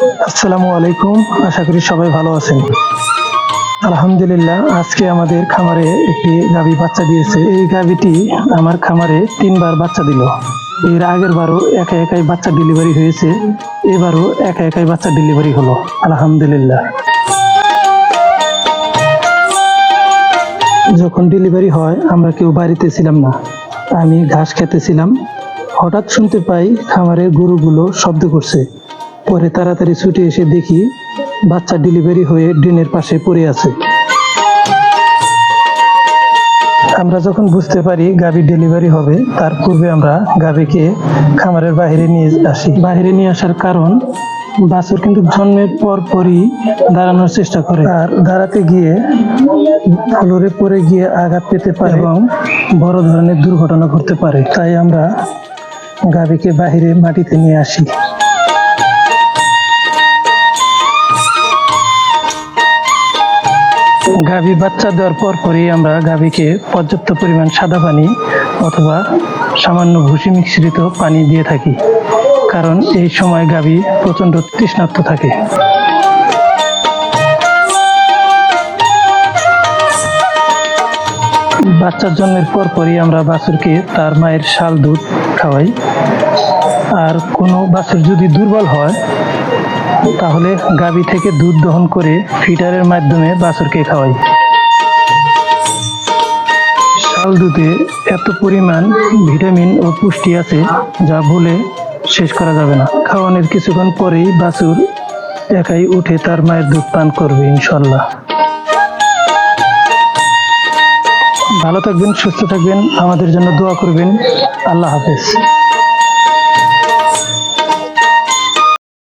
আসসালামু আলাইকুম। আশা করি সবাই ভালো আছেন। আলহামদুলিল্লাহ, আজকে আমাদের খামারে একটি গাভী বাচ্চা দিয়েছে। এই গাভীটি আমার খামারে 3বার বাচ্চা দিল। এর আগের বারও একা একাই বাচ্চা ডেলিভারি হয়েছে, এবারও একা একাই বাচ্চা ডেলিভারি হলো। আলহামদুলিল্লাহ। যখন ডেলিভারি হয় আমরা কেউ বাড়িতে ছিলাম না, আমি ঘাস খেতেছিলাম। হঠাৎ শুনতে পাই খামারের গরুগুলো শব্দ করছে। পরে তাড়াতাড়ি ছুটে এসে দেখি বাচ্চা ডেলিভারি হয়ে ড্রেনের পাশে পড়ে আছে। আমরা যখন বুঝতে পারি গাভী ডেলিভারি হবে, তার পূর্বে আমরা গাভীকে খামারের বাইরে নিয়ে আসি। বাইরে নিয়ে আসার কারণ, বাছুর কিন্তু জন্মের পরই দাঁড়ানোর চেষ্টা করে, আর দাঁড়াতে গিয়ে ফ্লোরে পড়ে গিয়ে আঘাত পেতে পারে এবং বড় ধরনের দুর্ঘটনা ঘটতে পারে। তাই আমরা গাভীকে বাইরে মাটিতে নিয়ে আসি। গাভী বাচ্চা দেওয়ার পরই আমরা গাভীকে পর্যাপ্ত পরিমাণ সাদা পানি অথবা সামান্য ভুসি মিশ্রিত পানি দিয়ে থাকি, কারণ এই সময় গাভী প্রচণ্ড তৃষ্ণার্ত থাকে। বাচ্চার জন্মের পরই আমরা বাছুরকে তার মায়ের শাল দুধ খাওয়াই। আর কোনো বাছুর যদি দুর্বল হয় তাহলে গাভী থেকে দুধ দহন করে ফিডারের মাধ্যমে বাছুরকে খাওয়াই। শাল দুধে এত পরিমাণ ভিটামিন ও পুষ্টি আছে যা বলে শেষ করা যাবে না। খাওয়ানোর কিছুক্ষণ পরেই বাছুর একাই উঠে তার মায়ের দুধ পান করবে ইনশাল্লাহ। ভালো থাকবেন, সুস্থ থাকবেন, আমাদের জন্য দোয়া করবেন। আল্লাহ হাফেজ।